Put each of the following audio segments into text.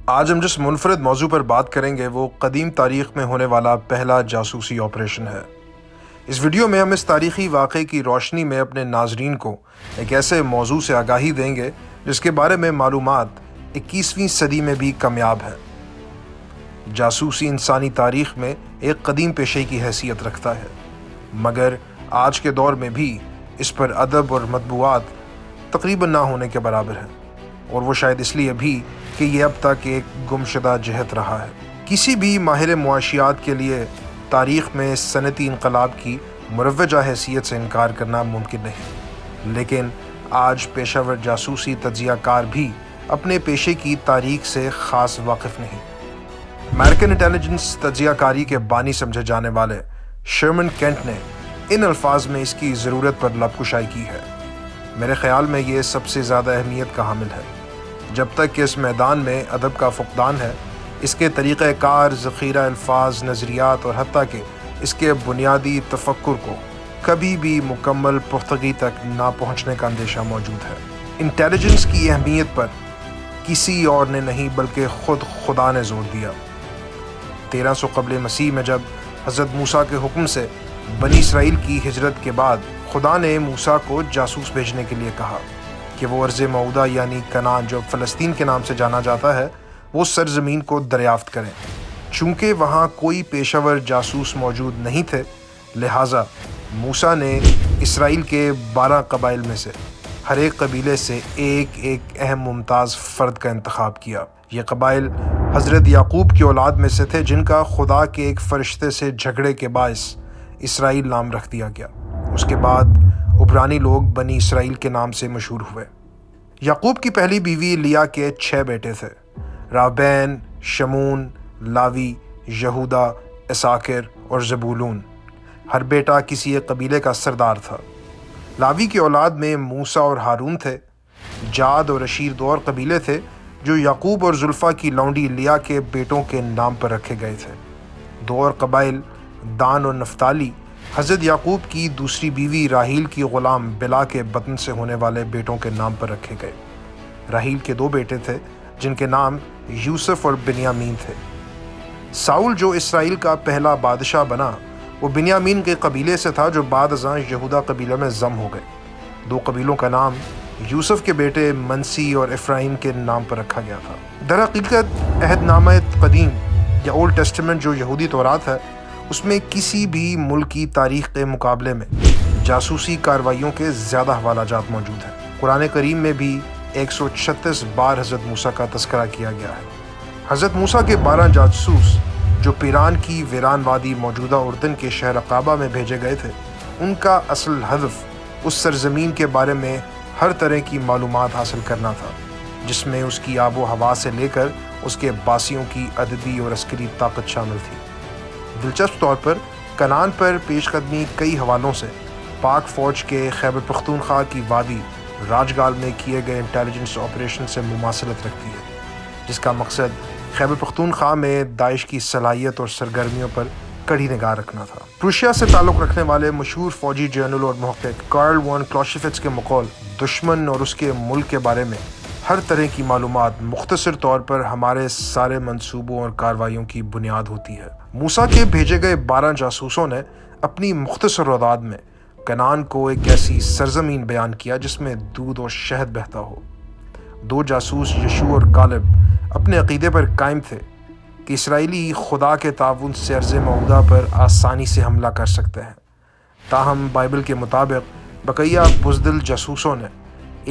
آج ہم جس منفرد موضوع پر بات کریں گے وہ قدیم تاریخ میں ہونے والا پہلا جاسوسی آپریشن ہے۔ اس ویڈیو میں ہم اس تاریخی واقعے کی روشنی میں اپنے ناظرین کو ایک ایسے موضوع سے آگاہی دیں گے جس کے بارے میں معلومات 21ویں صدی میں بھی کمیاب ہیں۔ جاسوسی انسانی تاریخ میں ایک قدیم پیشے کی حیثیت رکھتا ہے، مگر آج کے دور میں بھی اس پر ادب اور مطبوعات تقریباً نہ ہونے کے برابر ہیں، اور وہ شاید اس لیے بھی کہ یہ اب تک ایک گمشدہ جہت رہا ہے۔ کسی بھی ماہر معاشیات کے لیے تاریخ میں صنعتی انقلاب کی مروجہ حیثیت سے انکار کرنا ممکن نہیں، لیکن آج پیشہ ور جاسوسی تجزیہ کار بھی اپنے پیشے کی تاریخ سے خاص واقف نہیں۔ امریکن انٹیلیجنس تجزیہ کاری کے بانی سمجھے جانے والے شرمن کینٹ نے ان الفاظ میں اس کی ضرورت پر لب کشائی کی ہے۔ میرے خیال میں یہ سب سے زیادہ اہمیت کا حامل ہے۔ جب تک کہ اس میدان میں ادب کا فقدان ہے، اس کے طریقہ کار، ذخیرہ الفاظ، نظریات اور حتیٰ کہ اس کے بنیادی تفکر کو کبھی بھی مکمل پختگی تک نہ پہنچنے کا اندیشہ موجود ہے۔ انٹیلیجنس کی اہمیت پر کسی اور نے نہیں بلکہ خود خدا نے زور دیا۔ 1300 قبل مسیح میں جب حضرت موسیٰ کے حکم سے بنی اسرائیل کی ہجرت کے بعد خدا نے موسیٰ کو جاسوس بھیجنے کے لیے کہا کہ وہ ارض موعودہ یعنی کنعان، جو فلسطین کے نام سے جانا جاتا ہے، وہ سرزمین کو دریافت کریں۔ چونکہ وہاں کوئی پیشہ ور جاسوس موجود نہیں تھے، لہٰذا موسیٰ نے اسرائیل کے 12 قبائل میں سے ہر ایک قبیلے سے ایک اہم ممتاز فرد کا انتخاب کیا۔ یہ قبائل حضرت یعقوب کی اولاد میں سے تھے، جن کا خدا کے ایک فرشتے سے جھگڑے کے باعث اسرائیل نام رکھ دیا گیا۔ اس کے بعد عبرانی لوگ بنی اسرائیل کے نام سے مشہور ہوئے۔ یعقوب کی پہلی بیوی لیا کے 6 بیٹے تھے: راوبین، شمون، لاوی، یہودا، اساکر اور زبولون۔ ہر بیٹا کسی ایک قبیلے کا سردار تھا۔ لاوی کی اولاد میں موسیٰ اور ہارون تھے۔ جاد اور اشیر 2 اور قبیلے تھے جو یعقوب اور زلفا کی لونڈی لیا کے بیٹوں کے نام پر رکھے گئے تھے۔ 2 اور قبائل دان اور نفتالی حضرت یعقوب کی دوسری بیوی راحیل کی غلام بلا کے بطن سے ہونے والے بیٹوں کے نام پر رکھے گئے۔ راحیل کے 2 بیٹے تھے جن کے نام یوسف اور بنیامین تھے۔ ساؤل جو اسرائیل کا پہلا بادشاہ بنا، وہ بنیامین کے قبیلے سے تھا جو بعد ازاں یہودا قبیلہ میں ضم ہو گئے۔ 2 قبیلوں کا نام یوسف کے بیٹے منسی اور افرایم کے نام پر رکھا گیا تھا۔ در حقیقت عہد نامہ قدیم یا اولڈ ٹیسٹمنٹ جو یہودی تورات ہے، اس میں کسی بھی ملک کی تاریخ کے مقابلے میں جاسوسی کارروائیوں کے زیادہ حوالہ جات موجود ہیں۔ قرآن کریم میں بھی 136 بار حضرت موسیٰ کا تذکرہ کیا گیا ہے۔ حضرت موسیٰ کے 12 جاسوس جو پیران کی ویران وادی موجودہ اردن کے شہر عقابہ میں بھیجے گئے تھے، ان کا اصل ہدف اس سرزمین کے بارے میں ہر طرح کی معلومات حاصل کرنا تھا، جس میں اس کی آب و ہوا سے لے کر اس کے باسیوں کی عددی اور عسکری طاقت شامل تھی۔ دلچسپ طور پر کنعان پر پیش قدمی کئی حوالوں سے پاک فوج کے خیبر پختونخوا کی وادی راجگال میں کیے گئے انٹیلیجنس آپریشن سے مماثلت رکھتی ہے، جس کا مقصد خیبر پختونخوا میں داعش کی صلاحیت اور سرگرمیوں پر کڑی نگاہ رکھنا تھا۔ پروشیا سے تعلق رکھنے والے مشہور فوجی جنرل اور محقق کارل وان کلاشفٹس کے مقول دشمن اور اس کے ملک کے بارے میں ہر طرح کی معلومات مختصر طور پر ہمارے سارے منصوبوں اور کارروائیوں کی بنیاد ہوتی ہے۔ موسیٰ کے بھیجے گئے 12 جاسوسوں نے اپنی مختصر روداد میں کنعان کو ایک ایسی سرزمین بیان کیا جس میں دودھ اور شہد بہتا ہو۔ 2 جاسوس یشوع اور کالب اپنے عقیدے پر قائم تھے کہ اسرائیلی خدا کے تعاون سے ارض موعودہ پر آسانی سے حملہ کر سکتے ہیں۔ تاہم بائبل کے مطابق بقیہ بزدل جاسوسوں نے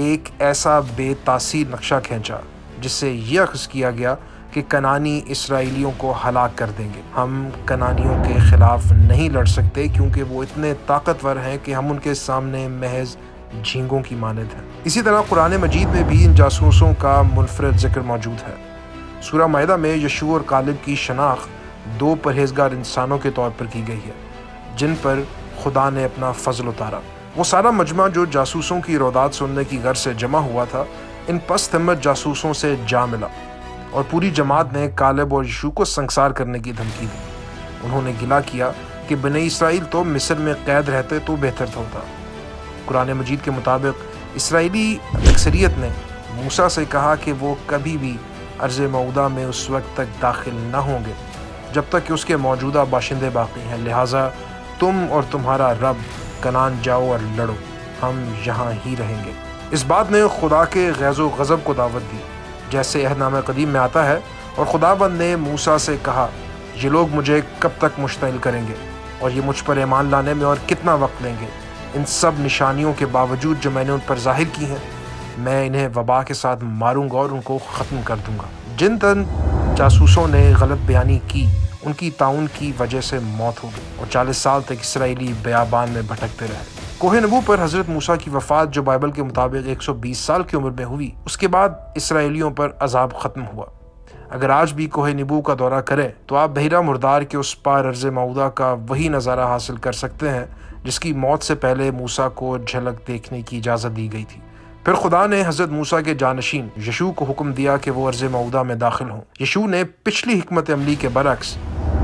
ایک ایسا بے تاثیر نقشہ کھینچا جس سے یہ اخذ کیا گیا کہ کنعانی اسرائیلیوں کو ہلاک کر دیں گے۔ ہم کنعانیوں کے خلاف نہیں لڑ سکتے کیونکہ وہ اتنے طاقتور ہیں کہ ہم ان کے سامنے محض جھینگوں کی مانند ہیں۔ اسی طرح قرآن مجید میں بھی ان جاسوسوں کا منفرد ذکر موجود ہے۔ سورہ مائدہ میں یشوع اور کالب کی شناخت 2 پرہیزگار انسانوں کے طور پر کی گئی ہے جن پر خدا نے اپنا فضل اتارا۔ وہ سارا مجمع جو جاسوسوں کی روداد سننے کی غرض سے جمع ہوا تھا، ان پست ہمت جاسوسوں سے جا ملا اور پوری جماعت نے کالب اور یشوع کو سنگسار کرنے کی دھمکی دی۔ انہوں نے گلہ کیا کہ بنی اسرائیل تو مصر میں قید رہتے تو بہتر ہوتا۔ قرآن مجید کے مطابق اسرائیلی اکثریت نے موسیٰ سے کہا کہ وہ کبھی بھی ارض معودہ میں اس وقت تک داخل نہ ہوں گے جب تک کہ اس کے موجودہ باشندے باقی ہیں، لہٰذا تم اور تمہارا رب کنعان جاؤ اور لڑو، ہم یہاں ہی رہیں گے۔ اس بات نے خدا کے غیظ و غضب کو دعوت دی، جیسے عہد نامہ قدیم میں آتا ہے، اور خداوند نے موسیٰ سے کہا، یہ لوگ مجھے کب تک مشتعل کریں گے اور یہ مجھ پر ایمان لانے میں اور کتنا وقت لیں گے؟ ان سب نشانیوں کے باوجود جو میں نے ان پر ظاہر کی ہیں، میں انہیں وبا کے ساتھ ماروں گا اور ان کو ختم کر دوں گا۔ جن تن جاسوسوں نے غلط بیانی کی، ان کی طاعون کی وجہ سے موت ہو گئی اور 40 سال تک اسرائیلی بیابان میں بھٹکتے رہے۔ کوہ نبو پر حضرت موسیٰ کی وفات جو بائبل کے مطابق 120 سال کی عمر میں ہوئی، اس کے بعد اسرائیلیوں پر عذاب ختم ہوا۔ اگر آج بھی کوہ نبو کا دورہ کریں تو آپ بحیرہ مردار کے اس پار ارض معودہ کا وہی نظارہ حاصل کر سکتے ہیں جس کی موت سے پہلے موسیٰ کو جھلک دیکھنے کی اجازت دی گئی تھی۔ پھر خدا نے حضرت موسیٰ کے جانشین یشوع کو حکم دیا کہ وہ ارض معودہ میں داخل ہوں۔ یشوع نے پچھلی حکمت عملی کے برعکس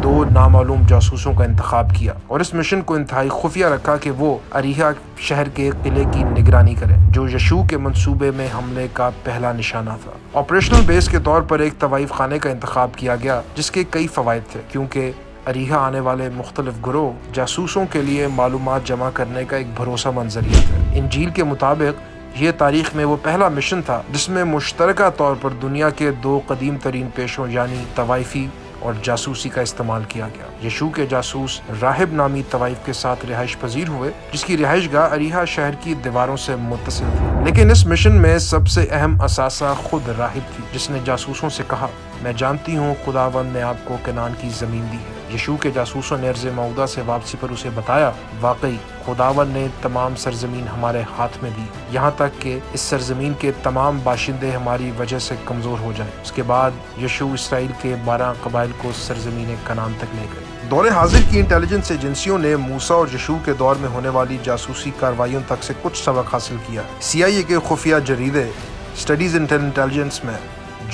2 نامعلوم جاسوسوں کا انتخاب کیا اور اس مشن کو انتہائی خفیہ رکھا کہ وہ اریحا شہر کے قلعے کی نگرانی کریں، جو یشوع کے منصوبے میں حملے کا پہلا نشانہ تھا۔ آپریشنل بیس کے طور پر ایک طوائف خانے کا انتخاب کیا گیا جس کے کئی فوائد تھے، کیونکہ اریحا آنے والے مختلف گروہ جاسوسوں کے لیے معلومات جمع کرنے کا ایک بھروسہ مند ذریعہ تھا۔ انجیل کے مطابق یہ تاریخ میں وہ پہلا مشن تھا جس میں مشترکہ طور پر دنیا کے 2 قدیم ترین پیشوں یعنی طوائفی اور جاسوسی کا استعمال کیا گیا۔ یشوع کے جاسوس راہب نامی طوائف کے ساتھ رہائش پذیر ہوئے جس کی رہائش گاہ اریحا شہر کی دیواروں سے متصل تھی، لیکن اس مشن میں سب سے اہم اثاثہ خود راہب تھی جس نے جاسوسوں سے کہا، میں جانتی ہوں خداوند نے آپ کو کنعان کی زمین دی ہے۔ یشوع کے جاسوسوں نے ارض معودہ سے واپسی پر اسے بتایا، واقعی خداوند نے تمام سرزمین ہمارے ہاتھ میں دی، یہاں تک کہ اس سرزمین کے تمام باشندے ہماری وجہ سے کمزور ہو جائیں۔ اس کے بعد یشوع اسرائیل کے 12 قبائل کو سرزمین کنعان تک لے گئے۔ دور حاضر کی انٹیلیجنس ایجنسیوں نے موسیٰ اور یشوع کے دور میں ہونے والی جاسوسی کارروائیوں تک سے کچھ سبق حاصل کیا۔ CIA کے خفیہ جریدے اسٹڈیز انٹیلیجنس میں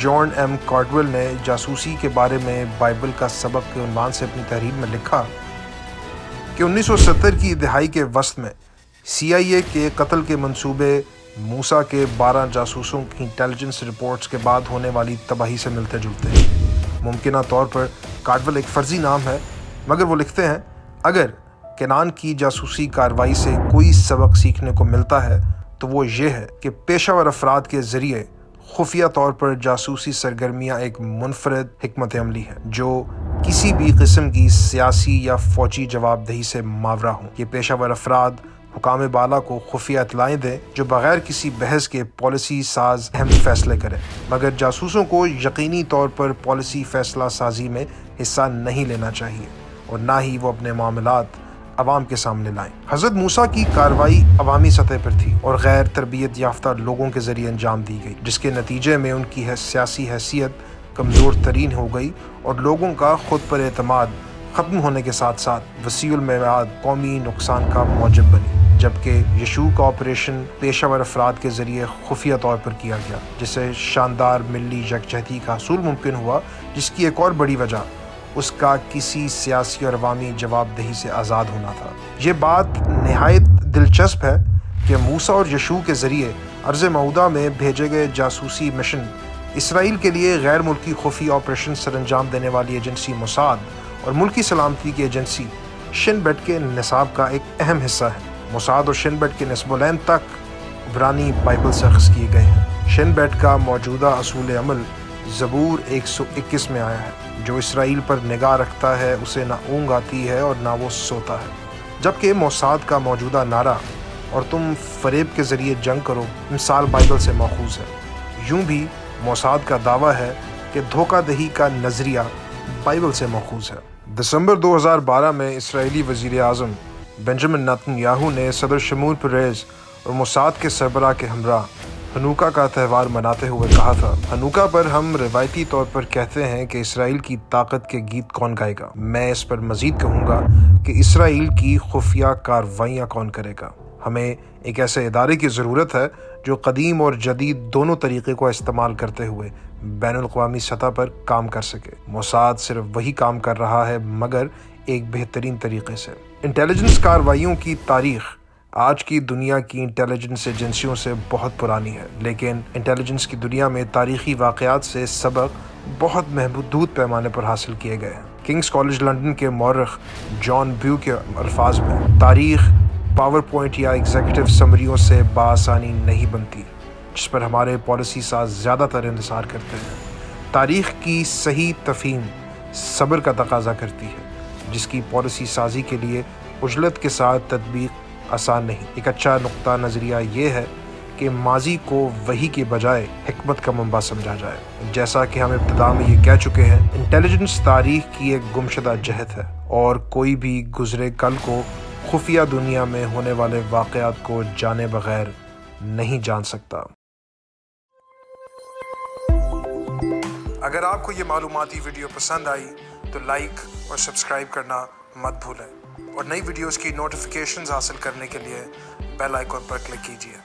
جان ایم کارڈویل نے جاسوسی کے بارے میں بائبل کا سبق کے عنوان سے اپنی تحریر میں لکھا کہ 1970 کی دہائی کے وسط میں CIA کے قتل کے منصوبے موسیٰ کے 12 جاسوسوں کی انٹیلیجنس رپورٹس کے بعد ہونے والی تباہی سے ملتے جلتے ہیں۔ ممکنہ طور پر کارڈویل ایک فرضی نام ہے، مگر وہ لکھتے ہیں، اگر کنعان کی جاسوسی کارروائی سے کوئی سبق سیکھنے کو ملتا ہے تو وہ یہ ہے کہ پیشہ ور افراد کے ذریعے خفیہ طور پر جاسوسی سرگرمیاں ایک منفرد حکمت عملی ہے جو کسی بھی قسم کی سیاسی یا فوجی جواب دہی سے ماورا ہوں۔ یہ پیشہ ور افراد حکام بالا کو خفیہ اطلاعیں دیں جو بغیر کسی بحث کے پالیسی ساز اہم فیصلے کریں، مگر جاسوسوں کو یقینی طور پر پالیسی فیصلہ سازی میں حصہ نہیں لینا چاہیے اور نہ ہی وہ اپنے معاملات عوام کے سامنے لائیں۔ حضرت موسیٰ کی کارروائی عوامی سطح پر تھی اور غیر تربیت یافتہ لوگوں کے ذریعے انجام دی گئی، جس کے نتیجے میں ان کی سیاسی حیثیت کمزور ترین ہو گئی اور لوگوں کا خود پر اعتماد ختم ہونے کے ساتھ ساتھ وسیع المعاد قومی نقصان کا موجب بنی۔ جبکہ یشوع کا آپریشن پیشہ ور افراد کے ذریعے خفیہ طور پر کیا گیا، جس سے شاندار ملی یکجہتی کا حصول ممکن ہوا، جس کی ایک اور بڑی وجہ اس کا کسی سیاسی اور عوامی جواب دہی سے آزاد ہونا تھا۔ یہ بات نہایت دلچسپ ہے کہ موسیٰ اور یشوع کے ذریعے ارض معودہ میں بھیجے گئے جاسوسی مشن اسرائیل کے لیے غیر ملکی خفیہ آپریشن سر انجام دینے والی ایجنسی موساد اور ملکی سلامتی کی ایجنسی شن بیٹ کے نصاب کا ایک اہم حصہ ہے۔ موساد اور شن بیٹ کے نسب العین تک عبرانی بائبل سے اخذ کیے گئے ہیں۔ شن بیٹ کا موجودہ اصول عمل زبور 121 میں آیا ہے، جو اسرائیل پر نگاہ رکھتا ہے، اسے نہ اونگ آتی ہے اور نہ وہ سوتا ہے، جبکہ موساد کا موجودہ نعرہ اور تم فریب کے ذریعے جنگ کرو مثال بائبل سے ماخوذ ہے۔ یوں بھی موساد کا دعویٰ ہے کہ دھوکہ دہی کا نظریہ بائبل سے ماخوذ ہے۔ دسمبر 2012 میں اسرائیلی وزیر اعظم بنجامن نیتن یاہو نے صدر شمون پریز اور موساد کے سربراہ کے ہمراہ ہنوکا کا تہوار مناتے ہوئے کہا تھا، ہنوکا پر ہم روایتی طور پر کہتے ہیں کہ اسرائیل کی طاقت کے گیت کون گائے گا، میں اس پر مزید کہوں گا کہ اسرائیل کی خفیہ کارروائیاں کون کرے گا۔ ہمیں ایک ایسے ادارے کی ضرورت ہے جو قدیم اور جدید دونوں طریقے کو استعمال کرتے ہوئے بین الاقوامی سطح پر کام کر سکے۔ موساد صرف وہی کام کر رہا ہے، مگر ایک بہترین طریقے سے۔ انٹیلیجنس کارروائیوں کی تاریخ آج کی دنیا کی انٹیلیجنس ایجنسیوں سے بہت پرانی ہے، لیکن انٹیلیجنس کی دنیا میں تاریخی واقعات سے سبق بہت محدود پیمانے پر حاصل کیے گئے ہیں۔ کنگز کالج لندن کے مورخ جان بیو کے الفاظ میں، تاریخ پاور پوائنٹ یا ایگزیکٹو سمریوں سے بآسانی نہیں بنتی جس پر ہمارے پالیسی ساز زیادہ تر انحصار کرتے ہیں۔ تاریخ کی صحیح تفہیم صبر کا تقاضا کرتی ہے، جس کی پالیسی سازی کے لیے عجلت کے ساتھ تطبیق آسان نہیں۔ ایک اچھا نقطہ نظریہ یہ ہے کہ ماضی کو وحی کے بجائے حکمت کا منبع سمجھا جائے۔ جیسا کہ ہم ابتدا میں یہ کہہ چکے ہیں، انٹیلیجنس تاریخ کی ایک گمشدہ جہت ہے، اور کوئی بھی گزرے کل کو خفیہ دنیا میں ہونے والے واقعات کو جانے بغیر نہیں جان سکتا۔ اگر آپ کو یہ معلوماتی ویڈیو پسند آئی تو لائک اور سبسکرائب کرنا مت بھولیں، اور نئی ویڈیوز کی نوٹیفیکیشنز حاصل کرنے کے لیے بیل آئیکن پر کلک کیجیے۔